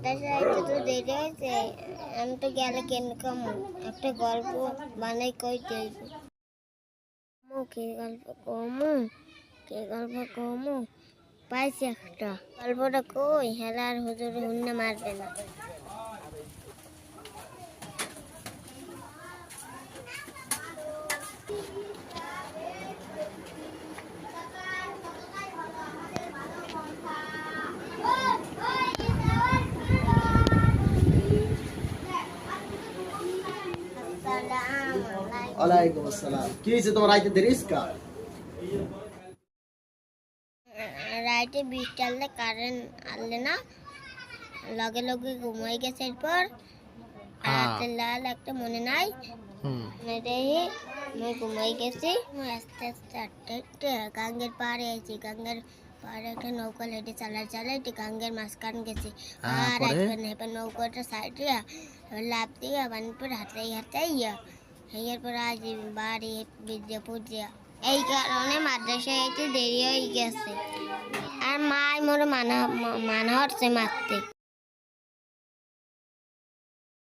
মাদ্রাসায় আইতে তো দেরি হয়েছে, আমি তো গেলে কেন কমু একটা গল্প বানাই কইতে হইবে। কে গল্প কমু, কে গল্প কমু, পাইছি একটা গল্পটা কই, হেলার হুজুর হুন্না মারবে না। ওয়ালাইকুম আসসালাম। কি হয়েছে তোমার আইতে দেরি ইসকা? রাইতে 20 টাললে কারেন্ট আনলে না, লগে লগে ঘুমাই গেছে। এরপর হাতে লাল একটা মনে নাই, দেখি আমি ঘুমাই গেছি। আস্তে আস্তে আটটা আটটা গাঙ্গের পাড়ে আইছি। গাঙ্গের পাড়ে একটা নৌকা লেটে চালাই গাঙ্গের মাঝখান গেছি। আর আসবেন এবার নৌকাটা সাইডে লাভ দিয়ে পানির হাতাইয়া এরপর আজ বাড়ি বিদ্যা পূজা। এই কারণে মাদ্রাসায় একটু দেরি হয়ে গেছে। আর মাই মোর মানা হচ্ছে মারতে।